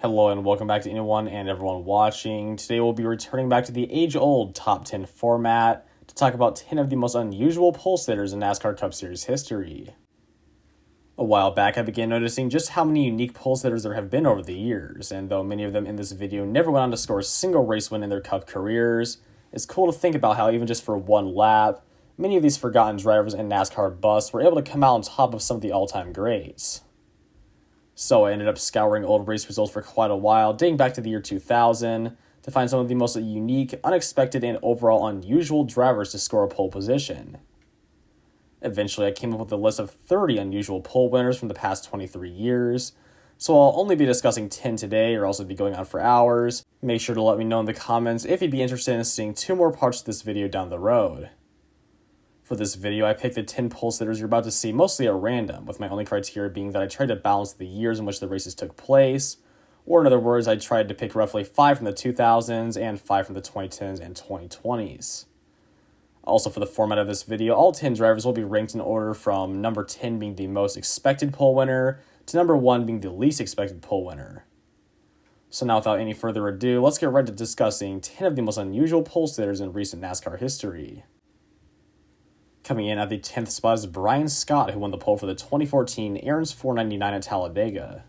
Hello and welcome back to anyone and everyone watching. Today we'll be returning back to the age-old top 10 format to talk about 10 of the most unusual pole sitters in NASCAR Cup Series history. A while back I began noticing just how many unique pole sitters there have been over the years, and though many of them in this video never went on to score a single race win in their Cup careers, it's cool to think about how even just for one lap, many of these forgotten drivers and NASCAR busts were able to come out on top of some of the all-time greats. So I ended up scouring old race results for quite a while, dating back to the year 2000, to find some of the most unique, unexpected, and overall unusual drivers to score a pole position. Eventually, I came up with a list of 30 unusual pole winners from the past 23 years, so I'll only be discussing 10 today, or else it'd be going on for hours. Make sure to let me know in the comments if you'd be interested in seeing 2 more parts of this video down the road. For this video, I picked the 10 pole sitters you're about to see mostly at random, with my only criteria being that I tried to balance the years in which the races took place, or in other words, I tried to pick roughly 5 from the 2000s and 5 from the 2010s and 2020s. Also, for the format of this video, all 10 drivers will be ranked in order from number 10 being the most expected pole winner to number 1 being the least expected pole winner. So now without any further ado, let's get right to discussing 10 of the most unusual pole sitters in recent NASCAR history. Coming in at the 10th spot is Brian Scott, who won the pole for the 2014 Aaron's 499 at Talladega.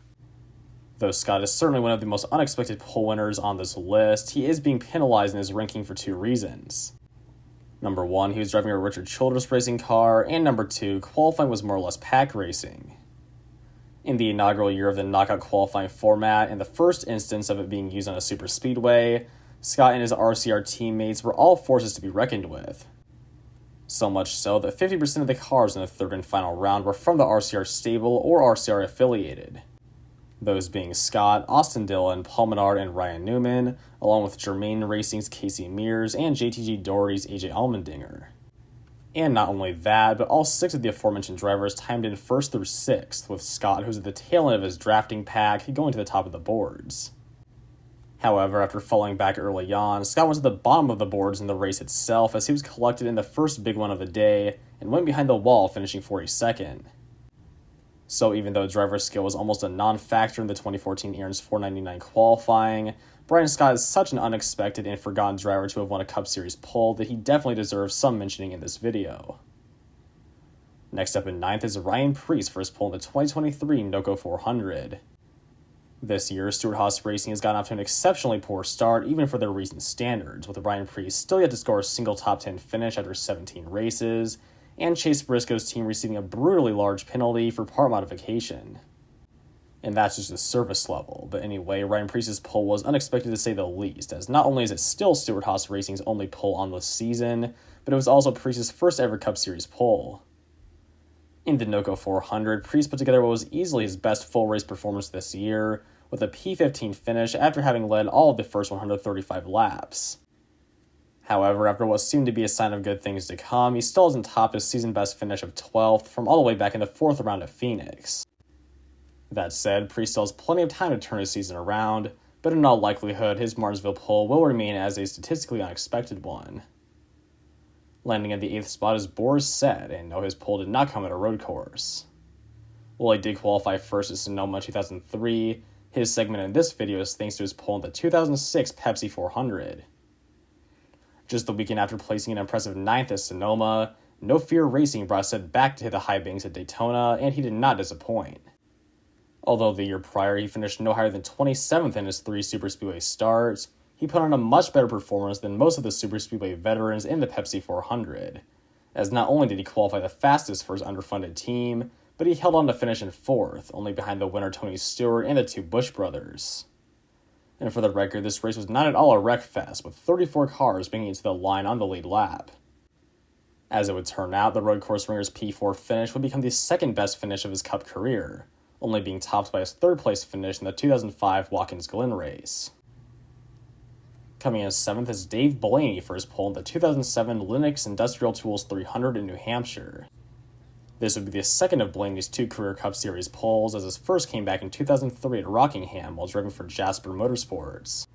Though Scott is certainly one of the most unexpected pole winners on this list, he is being penalized in his ranking for 2 reasons. Number 1, he was driving a Richard Childress racing car, and number 2, qualifying was more or less pack racing. In the inaugural year of the knockout qualifying format, and the first instance of it being used on a super speedway, Scott and his RCR teammates were all forces to be reckoned with. So much so that 50% of the cars in the third and final round were from the RCR stable or RCR affiliated. Those being Scott, Austin Dillon, Paul Menard, and Ryan Newman, along with Germain Racing's Casey Mears and JTG Doherty's AJ Allmendinger. And not only that, but all 6 of the aforementioned drivers timed in 1st through 6th, with Scott, who's at the tail end of his drafting pack, going to the top of the boards. However, after falling back early on, Scott went to the bottom of the boards in the race itself as he was collected in the first big one of the day and went behind the wall, finishing 42nd. So even though driver skill was almost a non-factor in the 2014 Aaron's 499 qualifying, Brian Scott is such an unexpected and forgotten driver to have won a Cup Series pole that he definitely deserves some mentioning in this video. Next up in 9th is Ryan Preece for his pole in the 2023 NOCO 400. This year, Stewart-Haas Racing has gotten off to an exceptionally poor start, even for their recent standards, with Ryan Preece still yet to score a single top 10 finish after 17 races, and Chase Briscoe's team receiving a brutally large penalty for part modification. And that's just the surface level, but anyway, Ryan Preece's pole was unexpected to say the least, as not only is it still Stewart-Haas Racing's only pole on the season, but it was also Preece's first ever Cup Series pole. In the NOCO 400, Preece put together what was easily his best full race performance this year, with a P15 finish after having led all of the first 135 laps. However, after what seemed to be a sign of good things to come, he still hasn't topped his season best finish of 12th from all the way back in the 4th round at Phoenix. That said, Preece still has plenty of time to turn his season around, but in all likelihood, his Martinsville pole will remain as a statistically unexpected one. Landing at the 8th spot is Boris Said, and no, his pole did not come at a road course. While he did qualify first at Sonoma 2003, his segment in this video is thanks to his pole in the 2006 Pepsi 400. Just the weekend after placing an impressive 9th at Sonoma, No Fear Racing brought Said back to hit the high banks at Daytona, and he did not disappoint. Although the year prior he finished no higher than 27th in his 3 Super Speedway starts, he put on a much better performance than most of the Super Speedway veterans in the Pepsi 400, as not only did he qualify the fastest for his underfunded team, but he held on to finish in 4th, only behind the winner Tony Stewart and the 2 Busch brothers. And for the record, this race was not at all a wreck fest, with 34 cars bringing it to the line on the lead lap. As it would turn out, the road course ringer's P4 finish would become the second best finish of his Cup career, only being topped by his 3rd place finish in the 2005 Watkins Glen race. Coming in 7th is Dave Blaney for his pole in the 2007 Linux Industrial Tools 300 in New Hampshire. This would be the second of Blaney's 2 career Cup Series poles, as his first came back in 2003 at Rockingham while driving for Jasper Motorsports.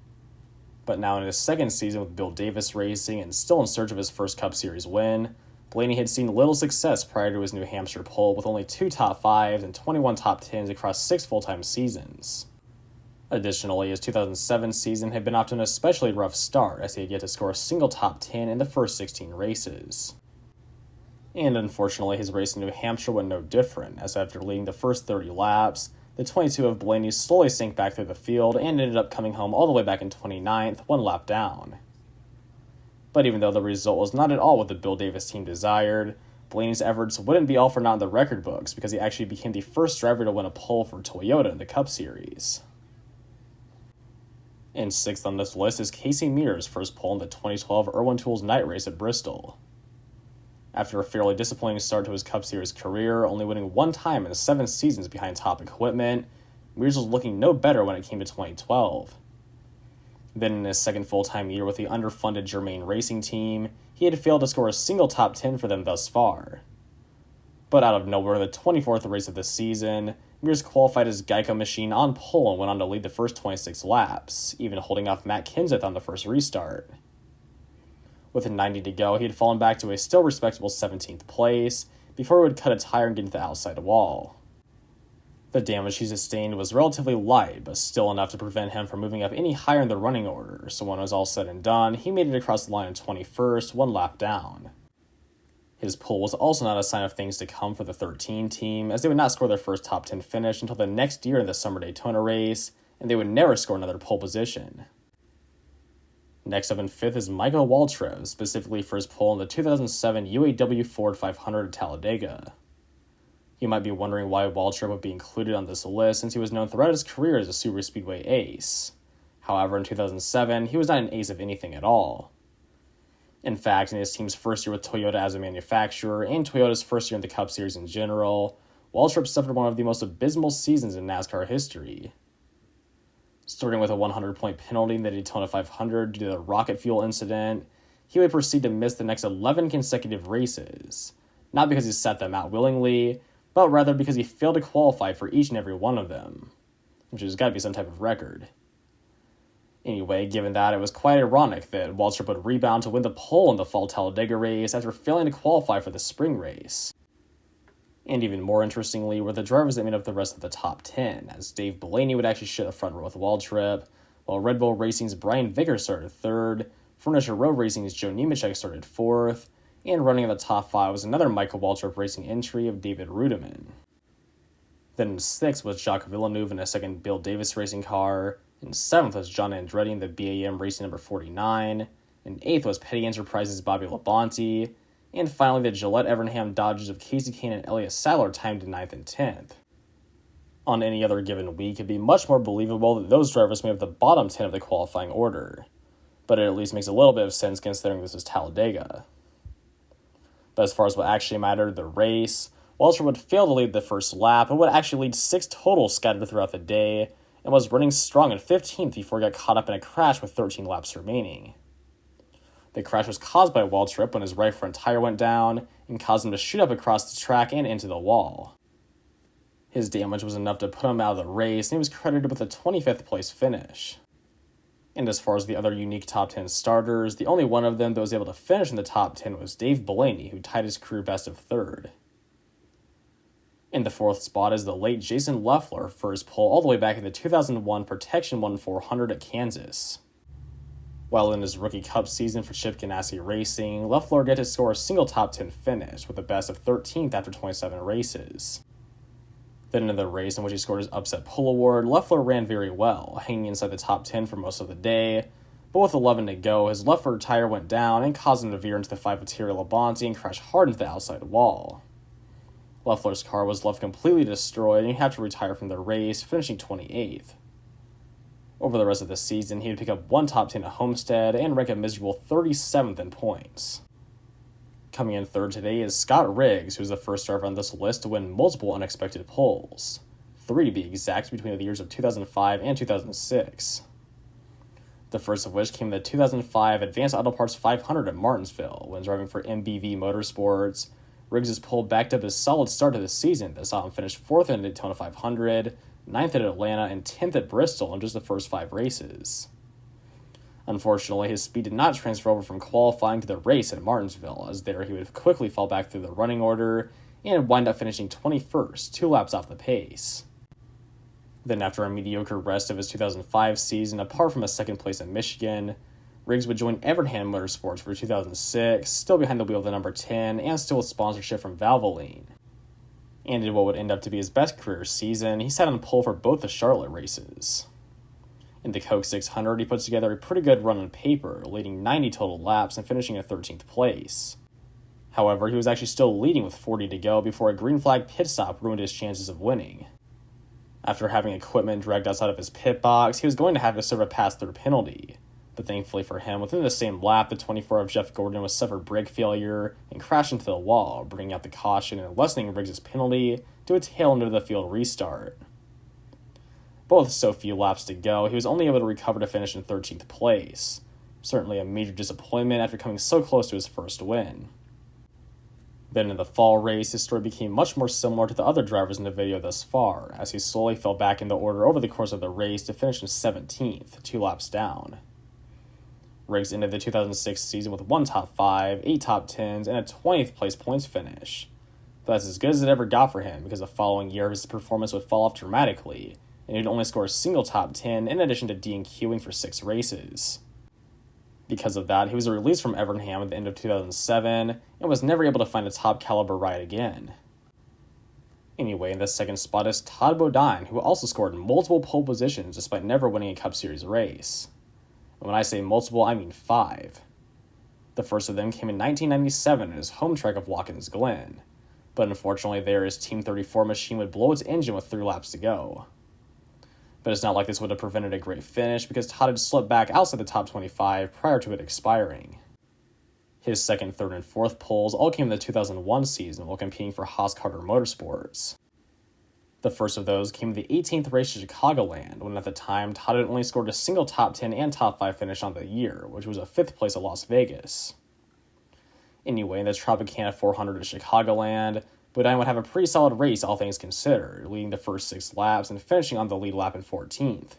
But now in his second season with Bill Davis Racing and still in search of his first Cup Series win, Blaney had seen little success prior to his New Hampshire pole with only 2 top 5s and 21 top 10s across 6 full-time seasons. Additionally, his 2007 season had been off to an especially rough start, as he had yet to score a single top 10 in the first 16 races. And unfortunately, his race in New Hampshire went no different, as after leading the first 30 laps, the 22 of Blaney slowly sank back through the field and ended up coming home all the way back in 29th, one lap down. But even though the result was not at all what the Bill Davis team desired, Blaney's efforts wouldn't be all for naught in the record books, because he actually became the first driver to win a pole for Toyota in the Cup Series. In 6th on this list is Casey Mears' first pole in the 2012 Irwin Tools night race at Bristol. After a fairly disappointing start to his Cup Series career, only winning one time in 7 seasons behind top equipment, Mears was looking no better when it came to 2012. Then in his second full-time year with the underfunded Germain Racing team, he had failed to score a single top 10 for them thus far. But out of nowhere, in the 24th race of the season, Mears qualified his Geico machine on pole and went on to lead the first 26 laps, even holding off Matt Kenseth on the first restart. With 90 to go, he had fallen back to a still respectable 17th place before he would cut a tire and get into the outside wall. The damage he sustained was relatively light, but still enough to prevent him from moving up any higher in the running order, so when it was all said and done, he made it across the line in 21st, one lap down. His pole was also not a sign of things to come for the 13 team, as they would not score their first top 10 finish until the next year in the Summer Daytona race, and they would never score another pole position. Next up in 5th is Michael Waltrip, specifically for his pole in the 2007 UAW Ford 500 at Talladega. You might be wondering why Waltrip would be included on this list, since he was known throughout his career as a superspeedway ace. However, in 2007, he was not an ace of anything at all. In fact, in his team's first year with Toyota as a manufacturer, and Toyota's first year in the Cup Series in general, Waltrip suffered one of the most abysmal seasons in NASCAR history. Starting with a 100-point penalty in the Daytona 500 due to the rocket fuel incident, he would proceed to miss the next 11 consecutive races, not because he sat them out willingly, but rather because he failed to qualify for each and every one of them, which has got to be some type of record. Anyway, given that, it was quite ironic that Waltrip would rebound to win the pole in the fall Talladega race after failing to qualify for the spring race. And even more interestingly were the drivers that made up the rest of the top 10, as Dave Blaney would actually share the front row with Waltrip, while Red Bull Racing's Brian Vickers started 3rd, Furniture Row Racing's Joe Nemechek started 4th, and running in the top 5 was another Michael Waltrip Racing entry of David Rudiman. Then in 6th was Jacques Villeneuve in a second Bill Davis Racing car, in 7th was John Andretti in the BAM Racing number 49, in 8th was Petty Enterprises' Bobby Labonte, and finally the Gillette Evernham Dodgers of Casey Kane and Elliott Sadler timed in 9th and 10th. On any other given week, it'd be much more believable that those drivers made up the bottom 10 of the qualifying order, but it at least makes a little bit of sense considering this is Talladega. But as far as what actually mattered, the race, Waltrip would fail to lead the first lap and would actually lead 6 total scattered throughout the day, and was running strong in 15th before he got caught up in a crash with 13 laps remaining. The crash was caused by Waltrip when his right front tire went down and caused him to shoot up across the track and into the wall. His damage was enough to put him out of the race, and he was credited with a 25th place finish. And as far as the other unique top 10 starters, the only one of them that was able to finish in the top 10 was Dave Blaney, who tied his career best of 3rd. In the 4th spot is the late Jason Leffler for his pole all the way back in the 2001 Protection 1400 at Kansas. While in his rookie Cup season for Chip Ganassi Racing, Leffler got to score a single top 10 finish with a best of 13th after 27 races. Then in the race in which he scored his upset pole award, Leffler ran very well, hanging inside the top 10 for most of the day, but with 11 to go, his left rear tire went down and caused him to veer into the 5 of Thierry Labonte and crash hard into the outside wall. Leffler's car was left completely destroyed and he had to retire from the race, finishing 28th. Over the rest of the season, he would pick up 1 top 10 at Homestead and rank a miserable 37th in points. Coming in 3rd today is Scott Riggs, who was the first driver on this list to win multiple unexpected poles, 3 to be exact, between the years of 2005 and 2006. The first of which came in the 2005 Advanced Auto Parts 500 at Martinsville, when driving for MBV Motorsports. Riggs' pole backed up his solid start to the season that saw him finish 4th in the Daytona 500, 9th at Atlanta, and 10th at Bristol in just the first 5 races. Unfortunately, his speed did not transfer over from qualifying to the race at Martinsville, as there he would quickly fall back through the running order and wind up finishing 21st, 2 laps off the pace. Then after a mediocre rest of his 2005 season, apart from a second place in Michigan, Riggs would join Evernham Motorsports for 2006, still behind the wheel of the number 10, and still with sponsorship from Valvoline. And in what would end up to be his best career season, he sat on pole for both the Charlotte races. In the Coke 600, he put together a pretty good run on paper, leading 90 total laps and finishing in 13th place. However, he was actually still leading with 40 to go before a green flag pit stop ruined his chances of winning. After having equipment dragged outside of his pit box, he was going to have to serve a pass-through penalty. But thankfully for him, within the same lap, the 24 of Jeff Gordon was suffered brake failure and crashed into the wall, bringing out the caution and lessening Riggs' penalty to a tail end of the field restart. But with so few laps to go, he was only able to recover to finish in 13th place. Certainly a major disappointment after coming so close to his first win. Then in the fall race, his story became much more similar to the other drivers in the video thus far, as he slowly fell back in the order over the course of the race to finish in 17th, 2 laps down. Riggs ended the 2006 season with 1 top 5, 8 top 10s, and a 20th place points finish. But that's as good as it ever got for him, because the following year his performance would fall off dramatically, and he'd only score a single top 10 in addition to DNQing for 6 races. Because of that, he was released from Evernham at the end of 2007 and was never able to find a top caliber ride again. Anyway, in the second spot is Todd Bodine, who also scored multiple pole positions despite never winning a Cup Series race. And when I say multiple, I mean 5. The first of them came in 1997 at his home track of Watkins Glen, but unfortunately there his Team 34 machine would blow its engine with 3 laps to go. But it's not like this would have prevented a great finish, because Todd had slipped back outside the top 25 prior to it expiring. His second, third, and fourth poles all came in the 2001 season while competing for Haas Carter Motorsports. The first of those came in the 18th race to Chicagoland, when at the time Todd had only scored a single top 10 and top 5 finish on the year, which was a 5th place at Las Vegas. Anyway, in the Tropicana 400 at Chicagoland, Bodine would have a pretty solid race, all things considered, leading the first 6 laps and finishing on the lead lap in 14th.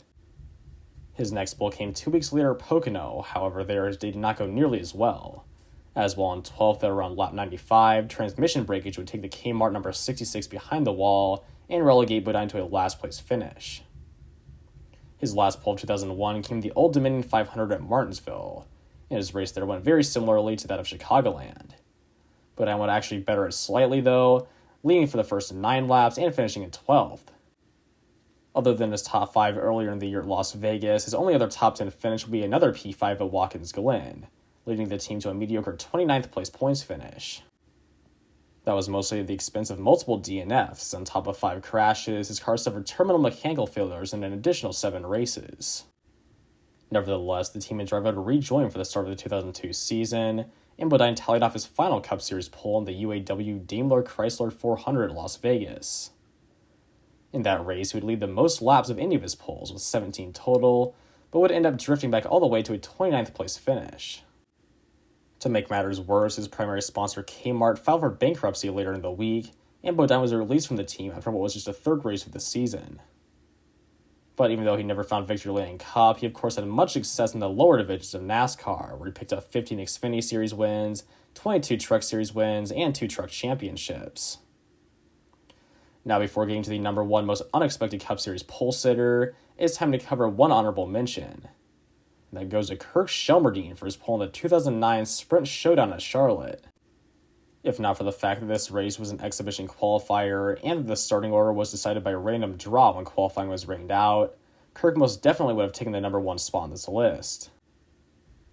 His next pole came 2 weeks later at Pocono, however there they did not go nearly as well. As well on 12th at around lap 95, transmission breakage would take the Kmart number 66 behind the wall and relegate Bodine to a last place finish. His last pole of 2001 came the Old Dominion 500 at Martinsville, and his race there went very similarly to that of Chicagoland. Bodine would actually better it slightly though, leading for the first 9 laps and finishing in 12th. Other than his top 5 earlier in the year at Las Vegas, his only other top 10 finish would be another P5 at Watkins Glen, leading the team to a mediocre 29th place points finish. That was mostly at the expense of multiple DNFs. On top of 5 crashes, his car suffered terminal mechanical failures in an additional 7 races. Nevertheless, the team and driver would rejoin for the start of the 2002 season, and Bodine tallied off his final Cup Series pole in the UAW Daimler Chrysler 400 at Las Vegas. In that race, he would lead the most laps of any of his poles, with 17 total, but would end up drifting back all the way to a 29th place finish. To make matters worse, his primary sponsor Kmart filed for bankruptcy later in the week, and Bodine was released from the team after what was just a 3rd race of the season. But even though he never found victory lane Cup, he of course had much success in the lower divisions of NASCAR, where he picked up 15 Xfinity Series wins, 22 Truck Series wins, and 2 Truck Championships. Now before getting to the number 1 most unexpected Cup Series pole sitter, it's time to cover one honorable mention. And that goes to Kirk Shelmerdine for his pole in the 2009 Sprint Showdown at Charlotte. If not for the fact that this race was an exhibition qualifier and that the starting order was decided by a random draw when qualifying was rained out, Kirk most definitely would have taken the number 1 spot on this list.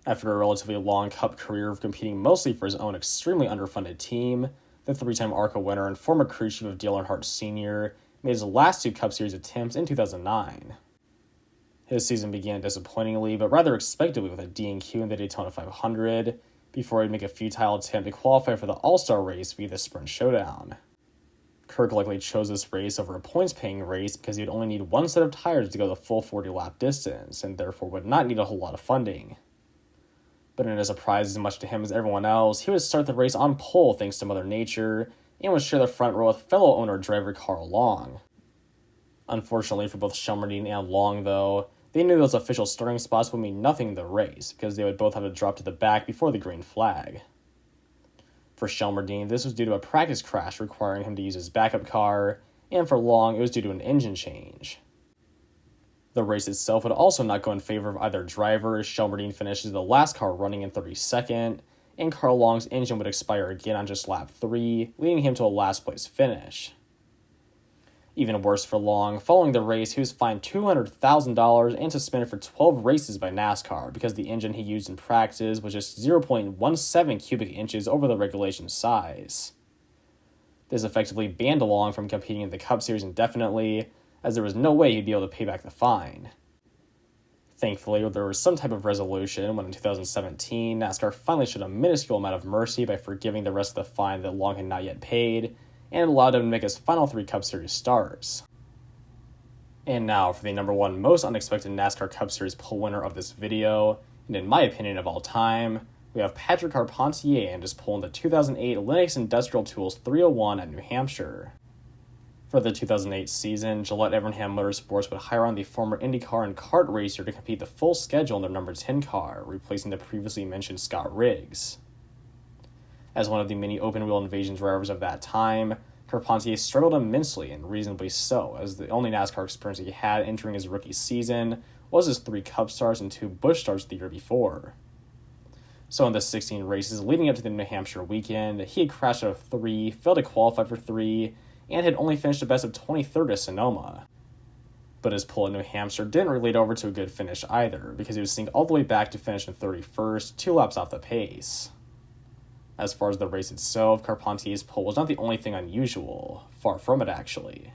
After a relatively long Cup career of competing mostly for his own extremely underfunded team, the 3-time ARCA winner and former crew chief of Dale Earnhardt Sr. made his last 2 Cup Series attempts in 2009. His season began disappointingly, but rather expectedly with a DNQ in the Daytona 500, before he'd make a futile attempt to qualify for the All-Star race via the Sprint Showdown. Kirk likely chose this race over a points-paying race because he would only need 1 set of tires to go the full 40-lap distance, and therefore would not need a whole lot of funding. But in a surprise as much to him as everyone else, he would start the race on pole thanks to Mother Nature, and would share the front row with fellow owner-driver Carl Long. Unfortunately for both Shelmerdine and Long, though, they knew those official starting spots would mean nothing in the race, because they would both have to drop to the back before the green flag. For Shelmerdine, this was due to a practice crash requiring him to use his backup car, and for Long, it was due to an engine change. The race itself would also not go in favor of either driver, as Shelmerdine finishes the last car running in 32nd, and Carl Long's engine would expire again on just lap 3, leading him to a last place finish. Even worse for Long, following the race, he was fined $200,000 and suspended for 12 races by NASCAR because the engine he used in practice was just 0.17 cubic inches over the regulation size. This effectively banned Long from competing in the Cup Series indefinitely, as there was no way he'd be able to pay back the fine. Thankfully, there was some type of resolution when in 2017, NASCAR finally showed a minuscule amount of mercy by forgiving the rest of the fine that Long had not yet paid, and allowed him to make his final 3 Cup Series starts. And now for the number 1 most unexpected NASCAR Cup Series pole winner of this video, and in my opinion of all time, we have Patrick Carpentier and his pole in the 2008 Lennox Industrial Tools 301 at New Hampshire. For the 2008 season, Gillette Evernham Motorsports would hire on the former IndyCar and kart racer to compete the full schedule in their number 10 car, replacing the previously mentioned Scott Riggs. As one of the many open-wheel invasion drivers of that time, Carpentier struggled immensely, and reasonably so, as the only NASCAR experience he had entering his rookie season was his 3 Cup starts and 2 Busch starts the year before. So in the 16 races leading up to the New Hampshire weekend, he had crashed out of 3, failed to qualify for 3, and had only finished a best of 23rd at Sonoma. But his pull at New Hampshire didn't relate over to a good finish either, because he was sent all the way back to finish in 31st, 2 laps off the pace. As far as the race itself, Carpentier's pole was not the only thing unusual. Far from it, actually.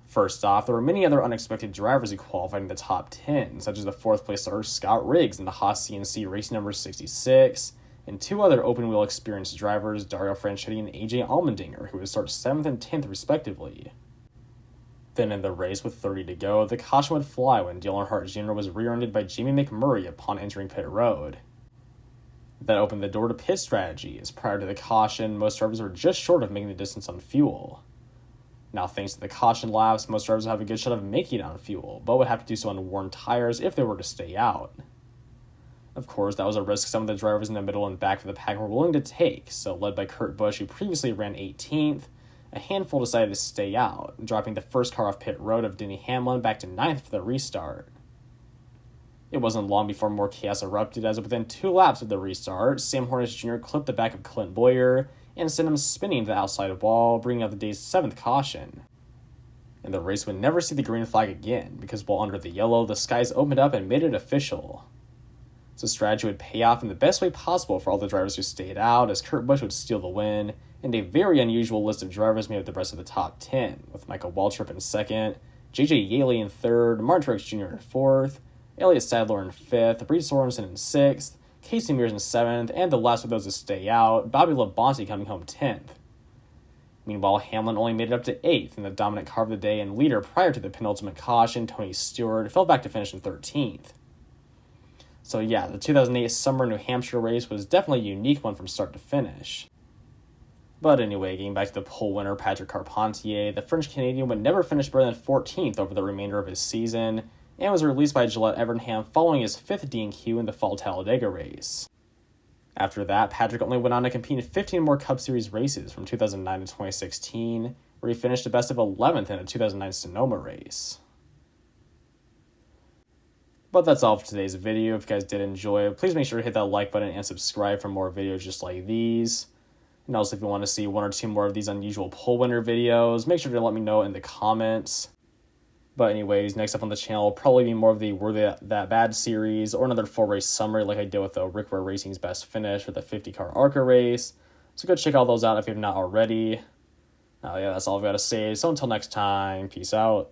First off, there were many other unexpected drivers who qualified in the top 10, such as the 4th place starter Scott Riggs in the Haas CNC race number 66, and 2 other open-wheel experienced drivers, Dario Franchitti and AJ Allmendinger, who would start 7th and 10th respectively. Then in the race with 30 to go, the caution would fly when Dale Earnhardt Jr. was rear-ended by Jamie McMurray upon entering pit road. That opened the door to pit strategy, as prior to the caution, most drivers were just short of making the distance on fuel. Now, thanks to the caution laps, most drivers would have a good shot of making it on fuel, but would have to do so on worn tires if they were to stay out. Of course, that was a risk some of the drivers in the middle and back of the pack were willing to take, so led by Kurt Busch, who previously ran 18th, a handful decided to stay out, dropping the first car off pit road of Denny Hamlin back to 9th for the restart. It wasn't long before more chaos erupted, as within 2 laps of the restart, Sam Hornish Jr. clipped the back of Clint Boyer and sent him spinning to the outside wall, bringing out the day's 7th caution. And the race would never see the green flag again, because while under the yellow, the skies opened up and made it official. So strategy would pay off in the best way possible for all the drivers who stayed out, as Kurt Busch would steal the win, and a very unusual list of drivers made up the rest of the top 10, with Michael Waltrip in 2nd, J.J. Yaley in 3rd, Martin Truex Jr. in 4th, Elliott Sadler in 5th, Reed Sorensen in 6th, Casey Mears in 7th, and the last of those to stay out, Bobby Labonte coming home 10th. Meanwhile, Hamlin only made it up to 8th in the dominant car of the day, and leader prior to the penultimate caution, Tony Stewart, fell back to finish in 13th. So yeah, the 2008 Summer New Hampshire race was definitely a unique one from start to finish. But anyway, getting back to the pole winner, Patrick Carpentier, the French-Canadian would never finish better than 14th over the remainder of his season, and was released by Gillette Evernham following his 5th DNQ in the Fall Talladega race. After that, Patrick only went on to compete in 15 more Cup Series races from 2009 to 2016, where he finished a best of 11th in a 2009 Sonoma race. But that's all for today's video. If you guys did enjoy it, please make sure to hit that like button and subscribe for more videos just like these. And also, if you want to see 1 or 2 more of these unusual pole winner videos, make sure to let me know in the comments. But anyways, next up on the channel will probably be more of the Were They That Bad series, or another full race summary like I did with the Rick Ware Racing's Best Finish or the 50-car ARCA race. So go check all those out if you have not already. Yeah, that's all I've got to say. So until next time, peace out.